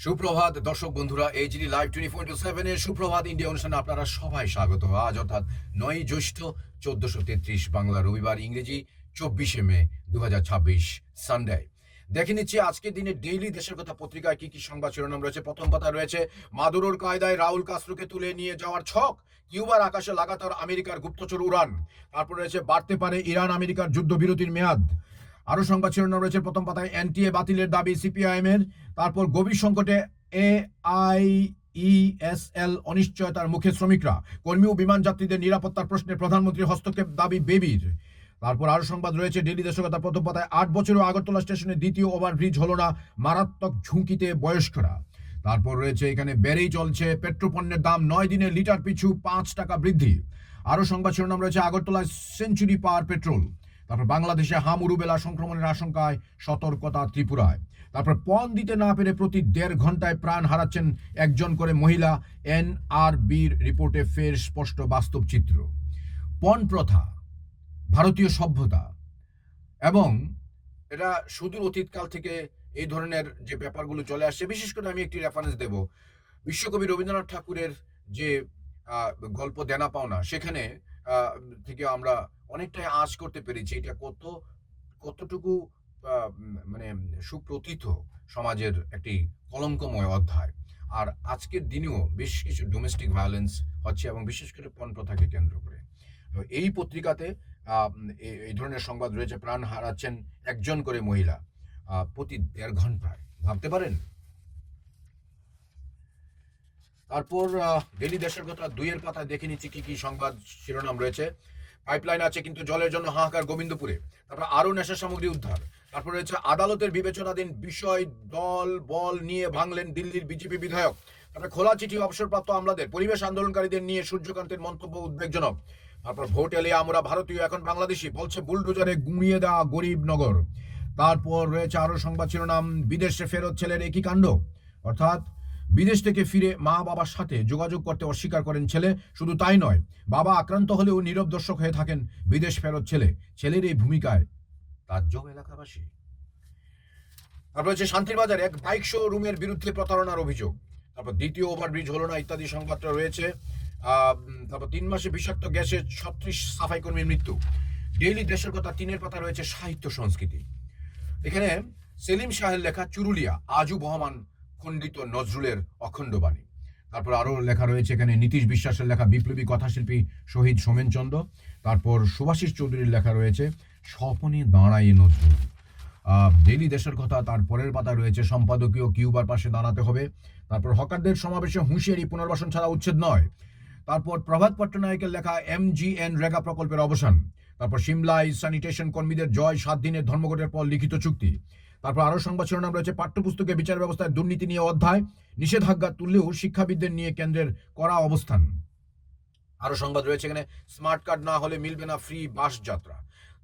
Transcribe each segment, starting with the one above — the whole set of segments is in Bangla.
সুপ্রভাত দর্শক বন্ধুরা, এইচডি লাইভ 24/7 এর সুপ্রভাত ইন্ডিয়া অনুষ্ঠানে আপনারা সবাই স্বাগত। আজ অর্থাৎ ৯ জ্যৈষ্ঠ ১৪৩৩ বাংলা রবিবার, ইংরেজি ২৪শে মে ২০২৬ সানডে। দেখে নিচ্ছি আজকের দিনে ডেইলি দেশের কথা পত্রিকায় কি কি সংবাদ শিরোনাম রয়েছে। প্রথম পাতায় রয়েছে মাদুরোর কায়দায় রাউল কাস্ত্রোকে তুলে নিয়ে যাওয়ার ছক, কিউবার আকাশে লাগাতার আমেরিকার গুপ্তচর উড়ান। তারপর রয়েছে বাড়তে পারে ইরান আমেরিকার যুদ্ধবিরতির মেয়াদ। আরো সংবাদ শিরোনাম রয়েছে প্রথম পাতায় এনটিএ বাতিলের দাবি সিপিআইএম এর। তারপর গভীর সংকটে এআইইএসএল, অনিশ্চয়তার মুখে শ্রমিকরা, কর্মী ও বিমান যাত্রীদের নিরাপত্তার প্রশ্নে প্রধানমন্ত্রীর হস্তক্ষেপ দাবি বেবির। তারপর আরো সংবাদ রয়েছে ডেইলি দেশকতা প্রথম পাতায় ৮ বছরেও আগরতলা স্টেশনে দ্বিতীয় ওভারব্রিজ হলো না, মারাত্মক ঝুঁকিতে বয়স্করা। তারপর রয়েছে এখানে বেড়েই চলছে পেট্রোপণ্যের দাম, ৯ দিনে লিটার পিছু ৫ টাকা বৃদ্ধি। আরো সংবাদ শিরোনাম রয়েছে আগরতলায় সেঞ্চুরি পার পেট্রোল। তারপর বাংলাদেশে হামুরুবেলা সংক্রমণের আশঙ্কায় সতর্কতা ত্রিপুরায়। তারপর পণ দিতে না পেরে প্রতি ১.৫ ঘন্টায় প্রাণ হারাচ্ছেন একজন করে মহিলা, এনআরবির রিপোর্টে ফের স্পষ্ট বাস্তব চিত্র। পণ প্রথা ভারতীয় সভ্যতা এবং এটা সুদূর অতীতকাল থেকে এই ধরনের যে ব্যাপারগুলো চলে আসছে। বিশেষ করে আমি একটি রেফারেন্স দেব, বিশ্বকবি রবীন্দ্রনাথ ঠাকুরের যে গল্প দেনা পাওনা, সেখানে থেকে আমরা অনেকটাই আঁচ করতে পেরেছি এটা কতটুকু মানে সুপ্রতীত সমাজের একটি কলঙ্কময় অধ্যায়। আর আজকের দিনেও বেশ কিছু ডোমেস্টিক ভায়োলেন্স হচ্ছে এবং বিশেষ করে পণ প্রথাকে কেন্দ্র করে। তো এই পত্রিকাতে এই ধরনের সংবাদ রয়েছে, প্রাণ হারাচ্ছেন একজন করে মহিলা প্রতি ১.৫ ঘন্টায়, ভাবতে পারেন। তারপর ডেইলি দেশের কথা ২-এর পাতায় দেখে নিচ্ছি কি কি সংবাদ শিরোনাম রয়েছে। পাইপলাইন আছে কিন্তু জলের জন্য হাহাকার গোবিন্দপুরে। তারপর আরো নেশা সামগ্রী উদ্ধার। তারপর রয়েছে আদালতের বিবেচনাধীন বিষয় দল বল নিয়ে ভাঙলেন দিল্লির বিজেপি বিধায়ক। তারপর খোলা চিঠি অবসরপ্রাপ্ত আমলাদের, পরিবেশ আন্দোলনকারীদের নিয়ে সূর্যকান্তের মন্তব্য উদ্বেগজনক। তারপর ভোট এলে আমরা ভারতীয় এখন বাংলাদেশি, বলছে বুলডোজারে গুঁড়িয়ে দেওয়া গরিব নগর। তারপর রয়েছে আরো সংবাদ শিরোনাম বিদেশে ফেরত ছেলের একই কাণ্ড, অর্থাৎ বিদেশ থেকে ফিরে মা বাবার সাথে যোগাযোগ করতে অস্বীকার করেন ছেলে। শুধু তাই নয়, বাবা আক্রান্ত হলেও নীরব দর্শক হয়ে থাকেন বিদেশ ফেরত ছেলে। ছেলের এই ভূমিকায় তাজ্জব এলাকাবাসী। তারপর হচ্ছে শান্তির বাজারে এক বাইক শোরুমের বিরুদ্ধে প্রতারণার অভিযোগ। তারপর দ্বিতীয় ওভারব্রিজ হলো না ইত্যাদি সংবাদটা রয়েছে। তারপর ৩ মাসে বিষাক্ত গ্যাসে ৩৬ সাফাই কর্মীর মৃত্যু। ডেইলি দেশের কথা ৩-এর পাতা রয়েছে সাহিত্য সংস্কৃতি। এখানে সেলিম শাহের লেখা চুরুলিয়া, আজু বহমান খণ্ডিত নজরুলের অখণ্ড বাণী। তারপর আরো লেখা রয়েছে এখানে নীতিশ বিশ্বাসের লেখা বিপ্লবী কথাশিল্পী শহীদ সোমেন চন্দ্র। তারপর সুভাষিস চৌধুরীর লেখা রয়েছে স্বপনে দাঁড়ায় নজরুল। ডেইলি দেশের কথা তার পরের পাতা রয়েছে সম্পাদকীয় কিউবার পাশে দাঁড়াতে হবে। তারপর হকারদের সমাবেশে হুঁশিয়ারি, পুনর্বাসন ছাড়া উচ্ছেদ নয়। তারপর প্রভাত পট্টনায়কের লেখা এমজিএন রেগা প্রকল্পের অবসান। তারপর সিমলায় স্যানিটেশন কর্মীদের জয়, ৭ দিনের ধর্মঘটের পর লিখিত চুক্তি। তারপর আরো সংবাদ শিরোনাম রয়েছে পাঠ্যপুস্তকে বিচার ব্যবস্থায় দুর্নীতি নিয়ে অধ্যায়, নিষেধাজ্ঞা তুললেও শিক্ষাবিদদের নিয়ে কেন্দ্রের কড়া অবস্থান। আরো সংবাদ রয়েছে এখানে স্মার্ট কার্ড না হলে মিলবে না ফ্রি বাস যাত্রা।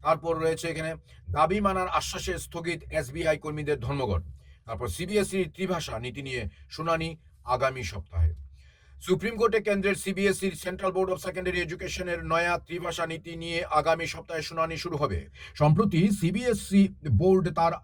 তারপর রয়েছে এখানে দাবি মানার আশ্বাসে স্থগিত এসবিআই কর্মীদের ধর্মঘট। তারপর সিবিএসইর ত্রিভাষা নীতি নিয়ে শুনানি আগামী সপ্তাহে। সুপ্রিম কোর্টে কেন্দ্রের সিবিএসইর সেন্ট্রাল বোর্ড অফ সেকেন্ডারি এডুকেশনের নয়া ত্রিভাষা নীতি নিয়ে আগামী সপ্তাহে শুনানি শুরু হবে। সম্প্রতি সিবিএসই বোর্ড তার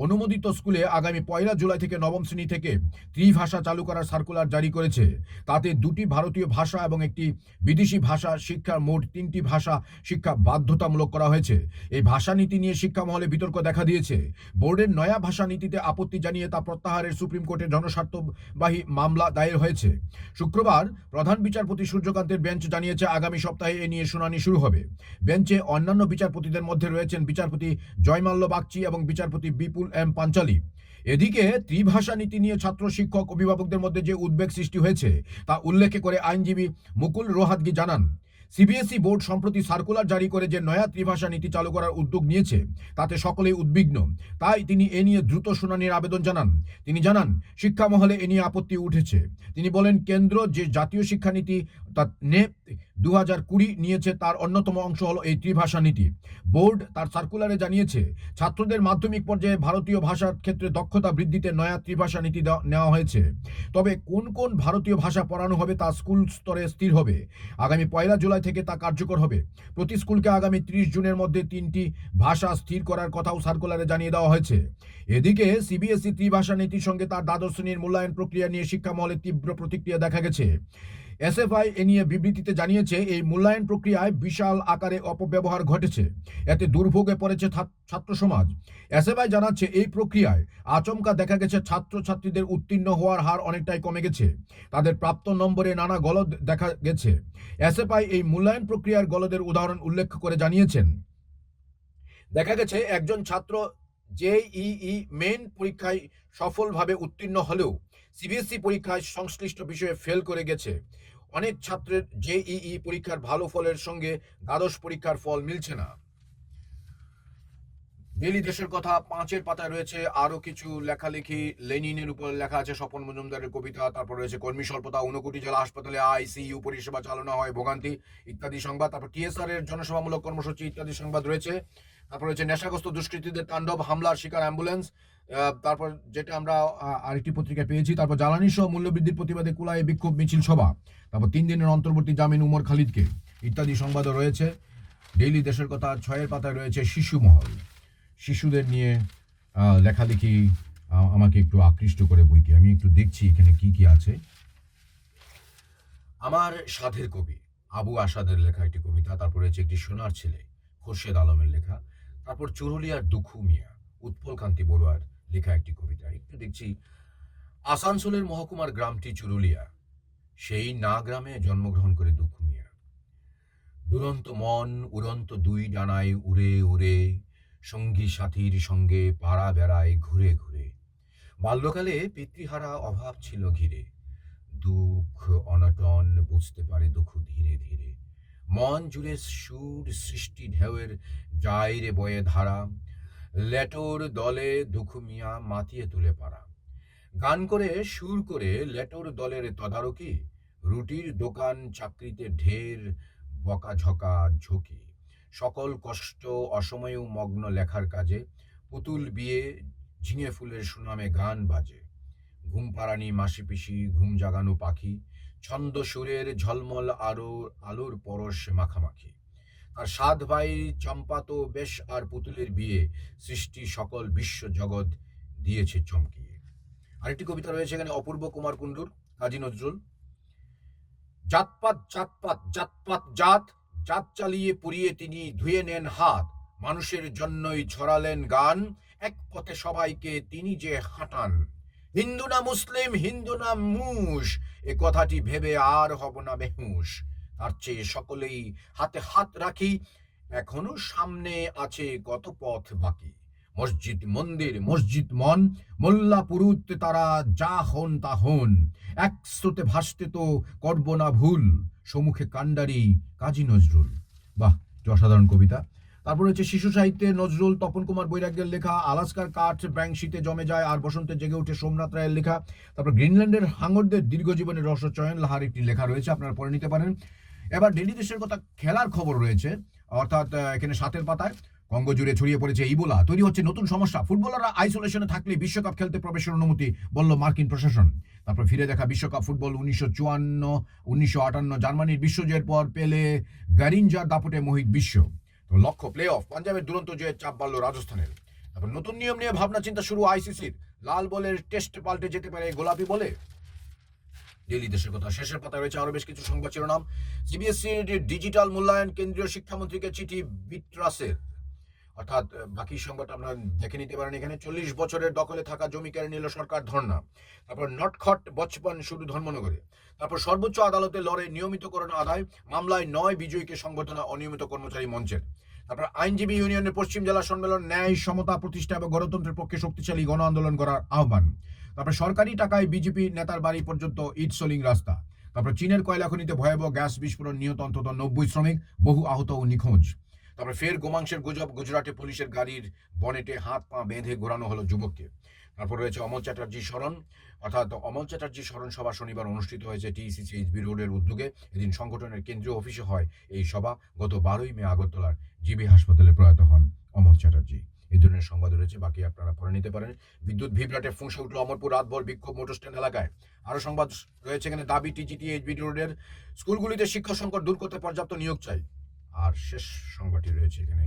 অনুমোদিত স্কুলে আগামী ১ জুলাই থেকে নবম শ্রেণী থেকে ত্রিভাষা চালু করার সার্কুলার জারি করেছে। তাতে 2টি ভারতীয় ভাষা এবং একটি বিদেশি ভাষা শিক্ষার মোট 3টি ভাষা শিক্ষা বাধ্যতামূলক করা হয়েছে। এই ভাষা নীতি নিয়ে শিক্ষা মহলে বিতর্ক দেখা দিয়েছে। বোর্ডের নয়া ভাষা নীতিতে আপত্তি জানিয়ে তা প্রত্যাহারের সুপ্রিম কোর্টে জনস্বার্থবাহী মামলা দায়ের হয়েছে। শুক্রবার প্রধান বিচারপতি সূর্যকান্তের বেঞ্চ জানিয়েছে আগামী সপ্তাহে এ নিয়ে শুনানি শুরু হবে। বেঞ্চে অন্যান্য বিচারপতিদের মধ্যে রয়েছেন বিচারপতি জয়মাল্য বাগচি এবং বিচারপতি বিপুল এম পাঞ্চালী। এদিকে ত্রিভাষা নীতি নিয়ে ছাত্র, শিক্ষক, অভিভাবকদের মধ্যে যে উদ্বেগ সৃষ্টি হয়েছে তা উল্লেখ করে আইনজীবী মুকুল রোহাতগি জানান, সিবিএসই বোর্ড সম্প্রতি সার্কুলার জারি করে যে নয়া ত্রিভাষা নীতি চালু করার উদ্যোগ নিয়েছে তাতে সকলেই উদ্বিগ্ন। তাই তিনি এ নিয়ে দ্রুত শুনানির আবেদন জানান। তিনি জানান শিক্ষা মহলে এ নিয়ে আপত্তি উঠেছে। তিনি বলেন কেন্দ্র যে জাতীয় শিক্ষানীতি নে 2020 নিয়েছে, তার অন্যতম অংশ হলো এই ত্রিভাষা নীতি। বোর্ড তার সার্কুলারে জানিয়েছে ছাত্রদের মাধ্যমিক পর্যায়ে ভারতীয় ভাষার ক্ষেত্রে দক্ষতা বৃদ্ধিতে নয়া ত্রিভাষা নীতি নেওয়া হয়েছে। তবে কোন কোন ভারতীয় ভাষা পড়ানো হবে তা স্কুল স্তরে স্থির হবে। আগামী 1 জুলাই থেকে তা কার্যকর হবে। প্রতি স্কুলকে আগামী 30 জুনের মধ্যে 3টি ভাষা স্থির করার কথাও সার্কুলারে জানিয়ে দেওয়া হয়েছে। এদিকে সিবিএসই ত্রিভাষা নীতির সঙ্গে তার দ্বাদশ শ্রেণীর মূল্যায়ন প্রক্রিয়া নিয়ে শিক্ষা মহলে তীব্র প্রতিক্রিয়া দেখা গেছে। এসএফআই এ নিয়ে বিবৃতিতে জানিয়েছে এই মূল্যায়ন প্রক্রিয়ায় বিশাল আকারে অপব্যবহার ঘটেছে, এতে দুর্ভোগে পড়েছে ছাত্র সমাজ। এসএফআই জানাচ্ছে এই প্রক্রিয়ায় আচমকা দেখা গেছে ছাত্রছাত্রীদের উত্তীর্ণ হওয়ার হার অনেকটাই কমে গেছে, তাদের প্রাপ্ত নম্বরে নানা গলদ দেখা গেছে। এসএফআই এই মূল্যায়ন প্রক্রিয়ার গলদের উদাহরণ উল্লেখ করে জানিয়েছেন, দেখা গেছে একজন ছাত্র জেইই মেন পরীক্ষায় সফলভাবে উত্তীর্ণ হলেও সিবিএসই পরীক্ষায় সংশ্লিষ্ট বিষয়ে ফেল করে গেছে। অনেক ছাত্রের জেইই পরীক্ষার ভালো ফলের সঙ্গে দ্বাদশ পরীক্ষার ফল মিলছে না। ডেইলি দেশের কথা 5-এর পাতায় রয়েছে আরো কিছু লেখালেখি। লেনিনের উপর লেখা আছে স্বপন মজুমদারের কবিতা। তারপর রয়েছে কর্মী স্বল্পতা, 59 জেলা হাসপাতালে আইসিইউ পরিষেবা চালনা হয় ভোগান্তি ইত্যাদি সংবাদ। তারপর টিএসআর এর জনসভামূলক কর্মসূচি ইত্যাদি সংবাদ রয়েছে। তারপর রয়েছে নেশাগ্রস্ত দুষ্কৃতীদের তাণ্ডব, হামলার শিকার অ্যাম্বুলেন্স। তারপর যেটা আমরা আরেকটি পত্রিকায় পেয়েছি, তারপর জ্বালানি সহ মূল্যবৃদ্ধির প্রতিবাদে কুলায় বিক্ষোভ মিছিল সভা। তারপর 3 দিনের অন্তর্বর্তী জামিন উমর খালিদকে ইত্যাদি সংবাদও রয়েছে। ডেইলি দেশের কথা 6-এর পাতায় রয়েছে শিশু মহল, শিশুদের নিয়ে লেখালেখি আমাকে একটু আকৃষ্ট করে বইটি। আমি একটু দেখছি এখানে কি কি আছে। আমার সাধের কবি আবু আসাদের লেখা একটি কবিতা। তারপর রয়েছে একটি সোনার ছেলে, খোরশেদ আলমের লেখা। তারপর চুরুলিয়ার দুখু মিয়া, উৎপল কান্তি বড়ুয়ার লেখা একটি কবিতা। একটু দেখছি আসানসোলের মহকুমার গ্রামটি চুরুলিয়া, সেই না গ্রামে জন্মগ্রহণ করে দুখু মিয়া। দুরন্ত মন উড়ন্ত 2 ডানায় উড়ে উড়ে সঙ্গী সাথীর সঙ্গে পাড়া বেড়ায় ঘুরে ঘুরে। বাল্যকালে পিতৃহারা অভাব ছিল ঘিরে, দুঃখ অনটন বুঝতে পারে দুঃখ ধীরে ধীরে। মন জুড়ে সুর সৃষ্টি ঢেউয়ের যায় রে বয়ে ধারা, লেটোর দলে দুখু মিয়া মাতিয়ে তুলে পারা। গান করে সুর করে লেটোর দলের তদারকি, রুটির দোকান চাকরিতে ঢের বকাঝকা ঝুঁকি। সকল কষ্ট অসময়েও মগ্ন লেখার কাজে, পুতুল বিয়ে ঝিঙে ফুলের সুনামে গান বাজে। ঘুম পাড়ানি মাসি পিসি ঘুম জাগানো পাখি, ছন্দ সুরের ঝলমল আলোর পরশ মাখামাখি। আর 7 ভাই চম্পাতো বেশ আর পুতুলের বিয়ে, সৃষ্টি সকল বিশ্ব জগৎ দিয়েছে চমকিয়ে। আরেকটি কবিতা রয়েছে এখানে অপূর্ব কুমার কুণ্ডুর, কাজী নজরুল। জাতপাত জাতপাত জাতপাত জাত, জাত চালিয়ে পুড়িয়ে তিনি ধুয়ে নেন হাত, মানুষের জন্যই ছড়ালেন গান, এক পথে সবাইকে তিনি যে হাঁটান। হিন্দু না মুসলিম, হিন্দু না মুস, এ কথাটি ভেবে আর হব না বেহুশ। তার চেয়ে সকলেই হাতে হাত রাখি, এখনো সামনে আছে কত পথ বাকি। মসজিদ মন্দির মসজিদ মন, মোল্লা পুরুত তারা যা হন তা হন, এক স্রোতে ভাসতে তো করব না ভুল, সম্মুখে কান্ডারি কাজী নজরুল। বাহ, কি অসাধারণ কবিতা। তারপর হচ্ছে শিশু সাহিত্যে নজরুল তপন কুমার বৈরাগ্যের লেখা আলাস্কার কাঠ ব্যাং শীতে জমে যায় আর বসন্তে জেগে ওঠে সোমনাথ রায়ের লেখা। তারপর গ্রিনল্যান্ডের হাঙরদের দীর্ঘজীবনের রহস্য চয়ন লাহার একটি লেখা রয়েছে, আপনারা পড়ে নিতে পারেন। এবার ডেইলি দেশের কথা খেলার খবর রয়েছে, অর্থাৎ এখানে 7-এর পাতায় কঙ্গো জুড়ে ছড়িয়ে পড়েছে ইবোলা, তৈরি হচ্ছে নতুন সমস্যা, ফুটবলাররা আইসোলেশনে থাকলে বিশ্বকাপ খেলতে প্রবেশের অনুমতি, বলল মার্কিন প্রশাসন। তারপর ফিরে দেখা বিশ্বকাপ ফুটবল 1954-1958 জার্মানির বিশ্বজয়ের পর পেলে গারিঞ্জার দাপটে মোহিত বিশ্ব। তো লক্ষ্য প্লে অফ, পাঞ্জাবের দুরন্ত জয়ের চাপ বাড়ল রাজস্থানের। তারপর নতুন নিয়ম নিয়ে ভাবনা চিন্তা শুরু আইসিসির, লাল বলের টেস্ট পাল্টে যেতে পারে গোলাপি বলে। ডেইলি দেশের কথা শেষের পাতায় রয়েছে আরো বেশ কিছু সংবাদ শিরোনাম। সিবিএসইর ডিজিটাল মূল্যায়ন, কেন্দ্রীয় শিক্ষামন্ত্রীকে চিঠি বিট্রাসের। অর্থাৎ বাকি সংবাদ আপনারা দেখে নিতে পারেন এখানে। 40 বছরের দখলে থাকা জমি কেড়ে নিল সরকার, ধর্ণা। তারপর নটখট বচপন শুরু ধর্মনগরে। তারপর সর্বোচ্চ আদালতে লড়ে নিয়মিতকরণ আদায়, মামলায় 9 বিজয়ীকে সংবর্ধনা অনিয়মিত কর্মচারী মঞ্চের। তারপর আইনজীবী ইউনিয়নের পশ্চিম জেলা সম্মেলন, ন্যায় সমতা প্রতিষ্ঠা এবং গণতন্ত্রের পক্ষে শক্তিশালী গণ আন্দোলন করার আহ্বান। তারপর সরকারি টাকায় বিজেপি নেতার বাড়ি পর্যন্ত ইট সোলিং রাস্তা। তারপর চীনের কয়লা খনিতে ভয়াবহ গ্যাস বিস্ফোরণ, নিহত অন্তত 90 শ্রমিক, বহু আহত ও নিখোঁজ। তারপর ফের গোমাংসের গুজব, গুজরাটে পুলিশের গাড়ির বনেটে হাত পা বেঁধে ঘোরানো হলো যুবককে। তারপর রয়েছে অমল চ্যাটার্জি স্মরণ, অর্থাৎ অমল চ্যাটার্জি স্মরণ সভা শনিবার অনুষ্ঠিত হয়েছে TCC-HB রোডের উদ্যোগে। এদিন সংগঠনের কেন্দ্রীয় অফিসে হয় এই সভা। গত 12ই মে আগরতলার জিবি হাসপাতালে প্রয়াত হন অমল চ্যাটার্জি। এই ধরনের সংবাদ রয়েছে, বাকি আপনারা পড়ে নিতে পারেন। বিদ্যুৎ বিভ্রাটে ফুঁসে উঠল অমরপুর, রাতভর বিক্ষোভ মোটর স্ট্যান্ড এলাকায়। আরও সংবাদ রয়েছে এখানে, দাবি TGT-HB রোডের স্কুলগুলিতে শিক্ষা সংকট দূর করতে পর্যাপ্ত নিয়োগ চাই। আর শেষ সংবাদটি রয়েছে এখানে,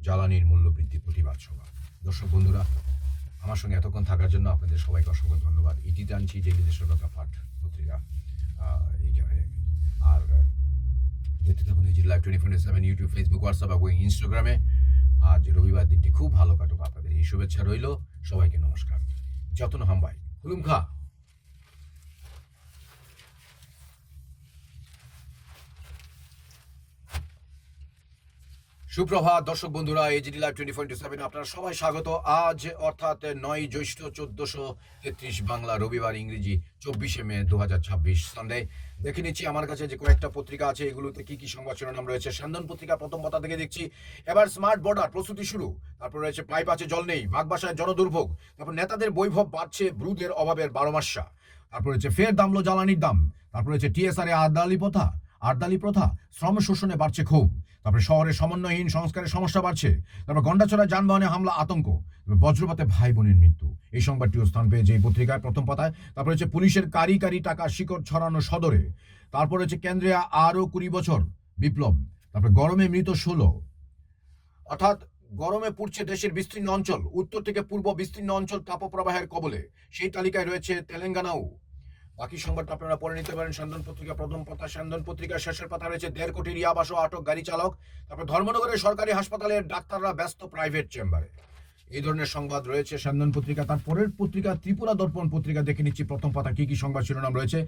জ্বালানির মূল্য বৃদ্ধি প্রতিবাদ সভা। দর্শক বন্ধুরা, আমার সঙ্গে এতক্ষণ থাকার জন্য আপনাদের সবাইকে অসংখ্য ধন্যবাদ। ইতি টানছি ডেইলি দেশের কথা পাঠ পত্রিকা এইখানে। আর দেখতে থাকুন এই যে লাইভ 24/7 ইউটিউব, ফেসবুক, হোয়াটসঅ্যাপ এবং ইনস্টাগ্রামে। আজ রবিবার দিনটি খুব ভালো কাটুক, আপনাদের এই শুভেচ্ছা রইল। সবাইকে নমস্কার। যতন হাম্বাই খুলুম খা। সুপ্রভাত দর্শক বন্ধুরা, AGD লাইভ 24/7 আপনারা সবাই স্বাগত। আজ অর্থাৎ 9 জ্যৈষ্ঠ 1433 বাংলা, রবিবার, ইংরেজি 24শে মে 2026 সানডে। দেখে নিচ্ছি আমার কাছে যে কয়েকটা পত্রিকা আছে, এগুলোতে কি কি সংবাদ শিরোনাম রয়েছে। স্যান্দন পত্রিকা প্রথম পাতা থেকে দেখছি, এবার স্মার্ট বর্ডার প্রস্তুতি শুরু। তারপর রয়েছে পাইপ আছে জল নেই, বাগবাসায় জনদুর্ভোগ। তারপর নেতাদের বৈভব বাড়ছে, ব্রুদের অভাবের 12 মাসা। তারপর রয়েছে ফের দামলো জ্বালানির দাম। তারপর রয়েছে TSR এ আরদালি প্রথা, শ্রম শোষণে বাড়ছে ক্ষোভ। তারপরে শহরে সমন্বয়হীন সংস্কারের সমস্যা বাড়ছে। তারপর গন্ডাছড়া যানবাহনে হামলা, আতঙ্ক। বজ্রপাতে ভাই বোনের মৃত্যু। এই সংবাদটিও স্থান পেয়েছে এই পত্রিকায় প্রথম পাতায়। তারপরে হচ্ছে পুলিশের কারি টাকা শিকড় ছড়ানো সদরে। তারপর হচ্ছে কেন্দ্রে আরো 20 বছর বিপ্লব। তারপরে গরমে মৃত 16। অর্থাৎ গরমে পুড়ছে দেশের বিস্তীর্ণ অঞ্চল, উত্তর থেকে পূর্ব বিস্তীর্ণ অঞ্চল তাপপ্রবাহের কবলে। সেই তালিকায় রয়েছে তেলেঙ্গানাও। বাকি সংবাদটা আপনারা পড়ে নিতে পারেন স্যান্দন পত্রিকা প্রথম পাতা। স্যান্দন পত্রিকার শেষের পাতা রয়েছে 1.5 কোটি রিয়াবাসও আটক গাড়ি চালক। তারপর ধর্মনগরের সরকারি হাসপাতালের ডাক্তাররা ব্যস্ত প্রাইভেট চেম্বারে। এই ধরনের সংবাদ রয়েছে স্যান্দন পত্রিকা। তারপরের পত্রিকা ত্রিপুরা দর্পণ পত্রিকা দেখে নিচ্ছি প্রথম পাতা কি কি সংবাদ শিরোনাম রয়েছে।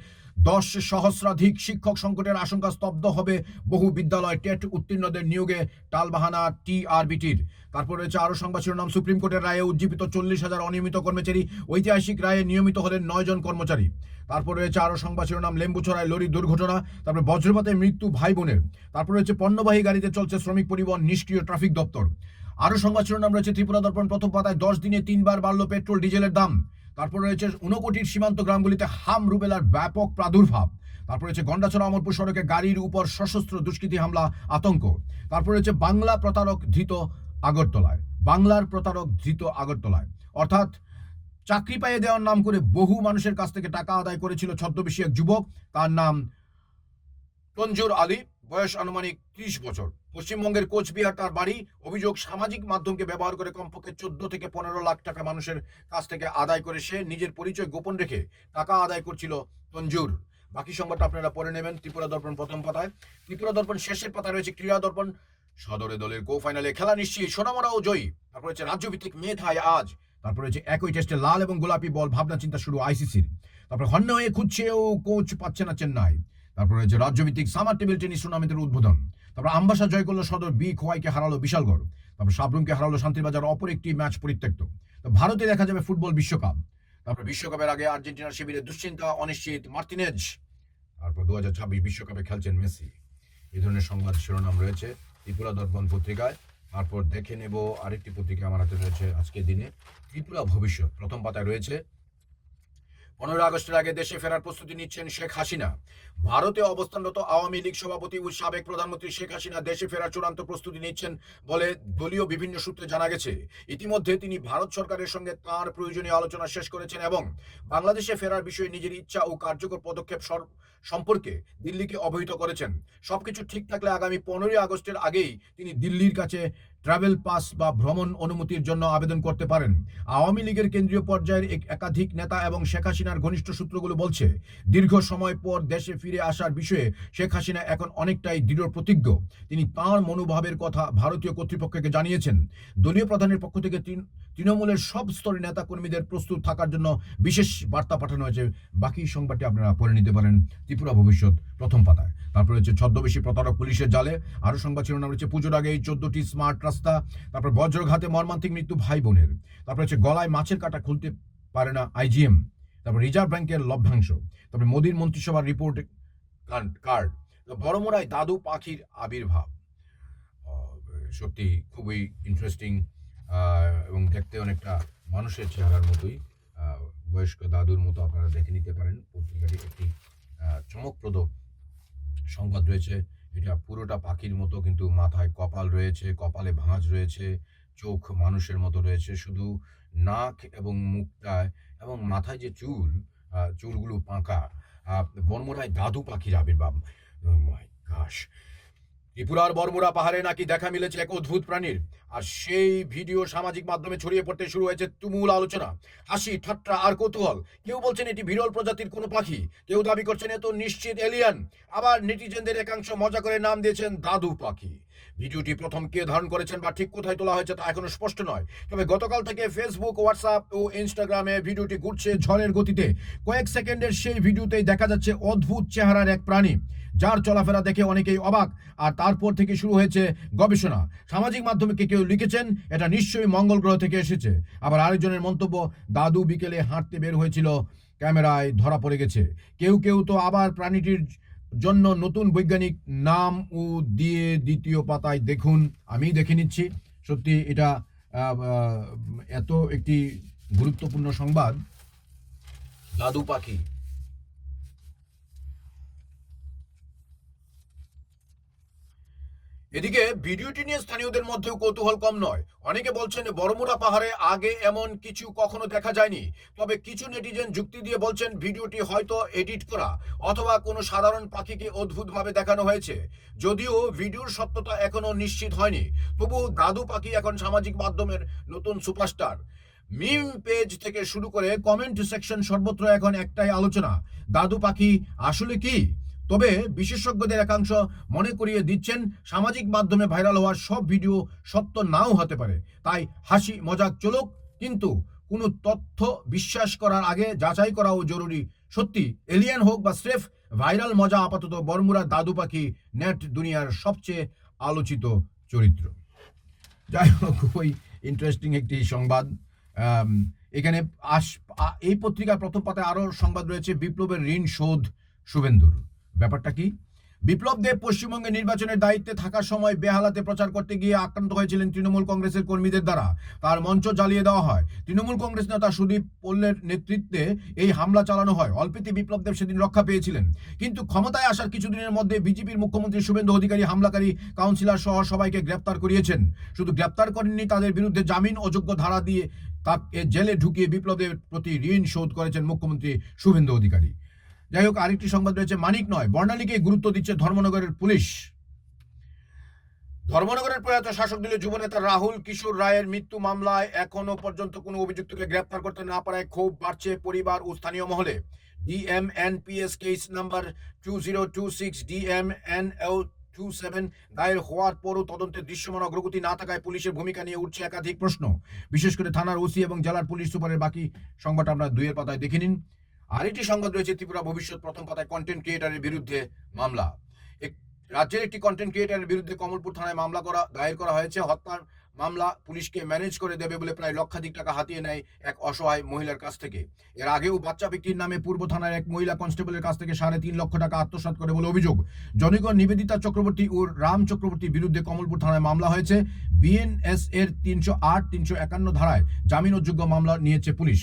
10 সহস্রাধিক শিক্ষক সংকটের আশঙ্কা, স্তব্ধ হবে বহু বিদ্যালয়, টেট উত্তীর্ণদের নিয়োগে টালবাহানা TRBTর। তারপর রয়েছে আরো সংবাদ শিরোনাম, সুপ্রিম কোর্টের রায়ে উজ্জীবিত 40,000 অনিয়মিত কর্মচারী, ঐতিহাসিক রায়ে নিয়মিত হলেন 9 জন কর্মচারী। তারপর রয়েছে আরো সংবাদ শিরোনাম, লেম্বুছড়ায় লরি দুর্ঘটনা। তারপরে বজ্রপাতে মৃত্যু ভাই বোনের। তারপর রয়েছে পণ্যবাহী গাড়িতে চলছে শ্রমিক পরিবহন, নিষ্ক্রিয় ট্রাফিক দপ্তর। আরো সংবাদ শিরোনাম রয়েছে ত্রিপুরা দর্পণ প্রথম পাতায়, 10 দিনে 3 বার বাড়লো পেট্রোল ডিজেলের দাম। তারপর রয়েছে 59 সীমান্ত গ্রামগুলিতে হাম রুবেলার ব্যাপক প্রাদুর্ভাব। তারপর রয়েছে গন্ডাছড়া অমরপুর সড়কে গাড়ির উপর সশস্ত্র দুষ্কৃতী হামলা, আতঙ্ক। তারপর রয়েছে বাংলার প্রতারক ধৃত আগরতলায়। অর্থাৎ চাকরি পাইয়ে দেওয়ার নাম করে বহু মানুষের কাছ থেকে টাকা আদায় করেছিল ছদ্মবেশী এক যুবক। তার নাম তঞ্জুর আলী, বয়স আনুমানিক 30 বছর। পশ্চিমবঙ্গের কোচবিহার তার বাড়ি। অভিযোগ, সামাজিক মাধ্যমকে ব্যবহার করে কমপক্ষে 14 থেকে 15 লাখ টাকা মানুষের কাছ থেকে আদায় করে সে নিজের পরিচয় গোপন রেখে টাকা আদায় করছিল তঞ্জুর। বাকি সংবাদটা আপনারা পড়ে নেবেন ত্রিপুরা দর্পণ প্রথম পাতায়। ত্রিপুরা দর্পণ শেষের পাতায় রয়েছে ক্রীড়া দর্পণ, সদরে দলের গো ফাইনালে খেলা নিশ্চিত, সোনামরাও জয়ী। তারপর হচ্ছে রাজ্যভিত্তিক মেধায় আজ। তারপর হচ্ছে একই টেস্টে লাল এবং গোলাপি বল, ভাবনা চিন্তা শুরু ICCর। তারপর হন্য হয়ে খুঁজছে ও কোচ পাচ্ছে না চেন্নাই। তারপর রয়েছে রাজ্যভিত্তিক সামার টেবিল টেনিস টুর্নামেন্টের উদ্বোধন। তারপর আমবাসা জয় করলো সদর, খোয়াইকে হারালো বিশালগড়। তারপর সাবরুমকে হারালো শান্তিবাজার, অপর একটি ম্যাচ পরিত্যক্ত। তো ভারতে দেখা যাবে ফুটবল বিশ্বকাপ। তারপর বিশ্বকাপের আগে আর্জেন্টিনার শিবিরে দুশ্চিন্তা, অনিশ্চিত মার্টিনেজ। তারপর 2026 বিশ্বকাপে খেলছেন মেসি। এই ধরনের সংবাদ শিরোনাম রয়েছে ত্রিপুরা দর্পণ পত্রিকায়। তারপর দেখে নেব আরেকটি পত্রিকা আমার হাতে রয়েছে আজকের দিনে, ত্রিপুরা ভবিষ্যৎ প্রথম পাতায় রয়েছে, 15 আগস্টের আগে দেশে ফেরার প্রস্তুতি নিচ্ছেন শেখ হাসিনা। ভারতে অবস্থানরত আওয়ামী লীগ সভাপতি ও সাবেক প্রধানমন্ত্রী শেখ হাসিনা দেশে ফেরার চূড়ান্ত প্রস্তুতি নিচ্ছেন বলে দলীয় বিভিন্ন সূত্রে জানা গেছে। ইতিমধ্যে তিনি ভারত সরকারের সঙ্গে তার প্রয়োজনীয় আলোচনা শেষ করেছেন এবং বাংলাদেশে ফেরার বিষয়ে নিজের ইচ্ছা ও কার্যকর পদক্ষেপ সম্পর্কে দিল্লিকে অবহিত করেছেন। সবকিছু ঠিক থাকলে আগামী 15 আগস্টের আগেই তিনি দিল্লির কাছে ট্রাভেল পাস বা ভ্রমণ অনুমতির জন্য আবেদন করতে পারেন। আওয়ামী লীগের কেন্দ্রীয় পর্যায়ের একাধিক নেতা এবং শেখ হাসিনার ঘনিষ্ঠ সূত্রগুলো বলছে, দীর্ঘ সময় পর দেশে ফিরে আসার বিষয়ে শেখ হাসিনা এখন অনেকটাই দৃঢ় প্রতিজ্ঞ। তিনি তাঁর মনোভাবের কথা ভারতীয় কর্তৃপক্ষকে জানিয়েছেন। দলীয় প্রধানের পক্ষ থেকে তৃণমূলের সব স্তরের নেতা কর্মীদের প্রস্তুত থাকার জন্য বিশেষ বার্তা পাঠানো হয়েছে। বাকি সংবাদটি আপনারা পড়ে নিতে পারেন ত্রিপুরা ভবিষ্যৎ প্রথম পাতায়। তারপরে হচ্ছে ছদ্মবেশী প্রতারক পুলিশের জালে। আরো সংবাদ শিরোনাম রয়েছে, পুজোর আগে 14টি স্মার্ট রাস্তা। তারপর বজ্রঘাতে মর্মান্তিক মৃত্যু ভাই বোনের। তারপর হচ্ছে গলায় মাছের কাঁটা খুলতে পারে না IGM। তারপর রিজার্ভ ব্যাংকের লভ্যাংশ। তারপর মোদীর মন্ত্রিসভার রিপোর্ট কার্ড। বড়মোড়ায় দাদু পাখির আবির্ভাব। সত্যি খুবই ইন্টারেস্টিং এবং দেখতে অনেকটা মানুষের চেহারার মতোই, বয়স্ক দাদুর মতো আপনারা দেখে নিতে পারেন। পত্রিকাটি একটি চমকপ্রদ সংবাদ রয়েছে। এটা পুরোটা পাখির মতো, কিন্তু মাথায় কপাল রয়েছে, কপালে ভাঁজ রয়েছে, চোখ মানুষের মতো রয়েছে, শুধু নাক এবং মুখটায় এবং মাথায় যে চুলগুলো পাঁকা। বনমোরায় দাদু পাখির আবির্ভাব। Oh my gosh! ত্রিপুরার বরমুরা পাহাড়ে নাকি দেখা মিলেছে এক অদ্ভুত প্রাণীর, আর সেই ভিডিও সামাজিক মাধ্যমে ছড়িয়ে পড়তে শুরু হয়েছে তুমুল আলোচনা, হাসি ঠাট্টা আর কৌতূহল। কেউ বলছেন এটি বিরল প্রজাতির কোনো পাখি, কেউ দাবি করছেন এ তো নিশ্চিত এলিয়ান, আবার নেটিজেনদের একাংশ মজা করে নাম দিয়েছেন দাদু পাখি। ভিডিওটি প্রথম কে ধারণ করেছেন বা ঠিক কোথায় তোলা হয়েছে তা এখনো স্পষ্ট নয়, তবে গতকাল থেকে ফেসবুক, হোয়াটসঅ্যাপ ও ইনস্টাগ্রামে ভিডিওটি ঘুরছে ঝড়ের গতিতে। কয়েক সেকেন্ডের সেই ভিডিওতেই দেখা যাচ্ছে অদ্ভুত চেহারার এক প্রাণী, যার চলাফেরা দেখে অনেকেই অবাক। আর তারপর থেকে শুরু হয়েছে গবেষণা। সামাজিক মাধ্যমে কেউ লিখেছেন এটা নিশ্চয়ই মঙ্গল গ্রহ থেকে এসেছে, আবার আরেকজনের মন্তব্য দাদু বিকেলে হাঁটতে বের হয়েছিল, ক্যামেরায় ধরা পড়ে গেছে। কেউ কেউ তো আবার প্রাণীটির জন্য নতুন বৈজ্ঞানিক নাম ও দিয়ে দ্বিতীয় পাতায় দেখুন। আমি দেখে নিচ্ছি, সত্যি এটা এত একটি গুরুত্বপূর্ণ সংবাদ। দাদু পাখি। এদিকে ভিডিওটি নিয়ে স্থানীয়দের মধ্যেও কৌতূহল কম নয়। অনেকে বলছেন বড়মুড়া পাহাড়ে আগে এমন কিছু কখনো দেখা যায়নি, তবে কিছু নেটিজেন যুক্তি দিয়ে বলছেন ভিডিওটি হয়তো এডিট করা অথবা কোনো সাধারণ পাখিকে অদ্ভুতভাবে দেখানো হয়েছে। যদিও ভিডিওর সত্যতা এখনো নিশ্চিত হয়নি, তবু দাদু পাখি এখন সামাজিক মাধ্যমের নতুন সুপারস্টার। মিম পেজ থেকে শুরু করে কমেন্ট সেকশন, সর্বত্র এখন একটাই আলোচনা, দাদু পাখি আসলে কি? তবে বিশেষজ্ঞদের একাংশ মনে করিয়ে দিচ্ছেন সামাজিক মাধ্যমে ভাইরাল হওয়ার সব ভিডিও সত্য নাও হতে পারে, তাই হাসি মজাক চলুক, কিন্তু কোনো তথ্য বিশ্বাস করার আগে যাচাই করাও জরুরি। সত্যি এলিয়ান হোক বা স্রেফ ভাইরাল মজা, আপাতত বরমুড়া দাদু পাখি নেট দুনিয়ার সবচেয়ে আলোচিত চরিত্র। যাই হোক, খুবই ইন্টারেস্টিং একটি সংবাদ। এখানে এই পত্রিকার প্রথম পাতায় আরো সংবাদ রয়েছে, বিপ্লবের ঋণ শোধ শুভেন্দুর। ব্যাপারটা কি? বিপ্লব দেব পশ্চিমবঙ্গে নির্বাচনের দায়িত্বে থাকার সময় বেহালাতে প্রচার করতে গিয়ে আক্রান্ত হয়েছিলেন তৃণমূল কংগ্রেসের কর্মীদের দ্বারা। তার মঞ্চ জ্বালিয়ে দেওয়া হয়। তৃণমূল কংগ্রেস নেতা সুদীপ পোল্লের নেতৃত্বে এই হামলা চালানো হয়। অল্পেতে বিপ্লব দেব সেদিন রক্ষা পেয়েছিলেন, কিন্তু ক্ষমতায় আসার কিছুদিনের মধ্যে বিজেপির মুখ্যমন্ত্রী শুভেন্দু অধিকারী হামলাকারী কাউন্সিলর সহ সবাইকে গ্রেপ্তার করিয়েছেন। শুধু গ্রেপ্তার করেননি, তাদের বিরুদ্ধে জামিন অযোগ্য ধারা দিয়ে তাকে জেলে ঢুকিয়ে বিপ্লবের প্রতি ঋণ শোধ করেছেন মুখ্যমন্ত্রী শুভেন্দু অধিকারী। যাই হোক, আরেকটি সংবাদ রয়েছে, মানিক নয় বর্ণালীকে গুরুত্ব দিচ্ছে ধর্মনগরের পুলিশ। ধর্মনগরের প্রয়াত শাসক দলীয় যুবনেতা রাহুল কিশোর রায়ের মৃত্যু মামলায় এখনো পর্যন্ত কোনো অভিযুক্তকে গ্রেপ্তার করতে না পারায় ক্ষোভ বাড়ছে পরিবার ও স্থানীয় মহলে। ডিএমএনপিএস কেস নাম্বার 2026 ডিএমএনএল 27 দায়ের হওয়ার পরও তদন্তে দৃশ্যমান অগ্রগতি না থাকায় পুলিশের ভূমিকা নিয়ে উঠছে একাধিক প্রশ্ন, বিশেষ করে থানার ওসি এবং জেলার পুলিশ সুপারের। বাকি সংবাদটা আমরা দুইয়ের পাতায় দেখে নিন। আরেকটি সংবাদ রয়েছে, ত্রিপুরা ভবিষ্যৎ প্রথম পাতায় কন্টেন্ট ক্রিয়েটারের বিরুদ্ধে মামলা। রাজ্যের একটি কন্টেন্ট ক্রিয়েটারের বিরুদ্ধে কমলপুর থানায় দায়ের করা হয়েছে হত্যার মামলা। পুলিশকে ম্যানেজ করে দেবে বলে প্রায় লক্ষাধিক টাকা হাতিয়ে নেয় এক অসহায় মহিলার কাছ থেকে। এর আগেও বাচ্চা ব্যক্তির নামে পূর্ব থানার এক মহিলা কনস্টেবলের কাছ থেকে 3.5 লক্ষ টাকা আত্মসাৎ করে বলে অভিযোগ। জনগণ নিবেদিতা চক্রবর্তী ও রাম চক্রবর্তীর বিরুদ্ধে কমলপুর থানায় মামলা হয়েছে। বিএনএস এর 308, 351 ধারায় জামিন অযোগ্য মামলা নিয়েছে পুলিশ।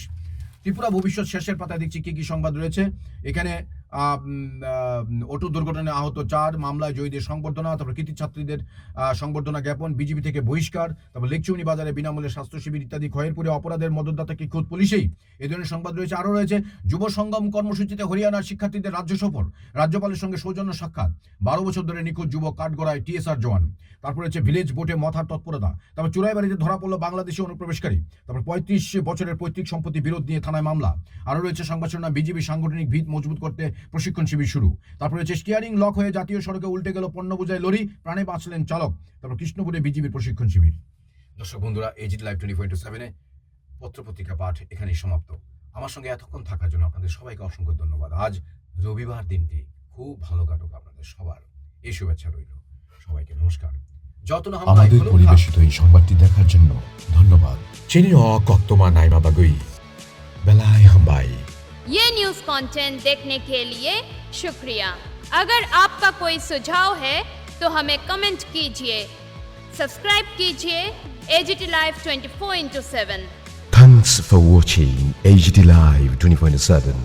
ত্রিপুরা ভবিষ্যৎ শেষের পাতায় দেখছি কি কি সংবাদ রয়েছে। এখানে অটো দুর্ঘটনায় আহত 4, মামলায় জয়ীদের সংবর্ধনা, তারপর কৃতি ছাত্রীদের সংবর্ধনা জ্ঞাপন, বিজেপি থেকে বহিষ্কার, তারপর লেকচুমনি বাজারে বিনামূল্যে স্বাস্থ্য শিবির ইত্যাদি। খয়েরপুরে অপরাধের মদতদাতাকে খোদ পুলিশেই, এই ধরনের সংবাদ রয়েছে। আরও রয়েছে, যুব সঙ্গম কর্মসূচিতে হরিয়ানার শিক্ষার্থীদের রাজ্য সফর, রাজ্যপালের সঙ্গে সৌজন্য সাক্ষাৎ, 12 বছর ধরে নিখোঁজ যুবক কাঠগড়ায় টিএসআর জওয়ান। তারপর হচ্ছে ভিলেজ বোটে মথার তৎপরতা, তারপর চুরাইবাড়িতে ধরা পড়লো বাংলাদেশি অনুপ্রবেশকারী, তারপর 35 বছরের পৈতৃক সম্পত্তি বিরোধ নিয়ে থানায় মামলা। আরও রয়েছে সংবাদ শিরোনাম, বিজেপি সাংগঠনিক ভিত মজবুত করতে প্রশিক্ষণ শিবির শুরু। তারপর হচ্ছে, স্টিয়ারিং লক হয়ে জাতীয় সড়কে উল্টে গেল পণ্য বোঝাই লরি, প্রাণে বাঁচলেন চালক। তারপর কৃষ্ণপুরে বিজেপির প্রশিক্ষণ শিবির। দর্শক বন্ধুরা, এজিটি লাইভ 24/7 পত্রপত্রিকা পাঠ এখানেই সমাপ্ত। আমার সঙ্গে এতক্ষণ থাকার জন্য আপনাদের সবাইকে অসংখ্য ধন্যবাদ। আজ রবিবার, দিনটি খুব ভালো কাটুক আপনাদের সবার, এই শুভেচ্ছা রইল। সবাইকে নমস্কার। আমাদের পরিবেশিত এই সংবাদটি দেখার জন্য ধন্যবাদ। চিনিও কক্তমা নাইমা বাগুই বেলায় হাম্বাই। ये न्यूज़ कंटेंट देखने के लिए शुक्रिया। अगर आपका कोई सुझाव है तो हमें कमेंट कीजिए, सब्सक्राइब कीजिए AGT live 24/7। Thanks for watching HD Live 24/7.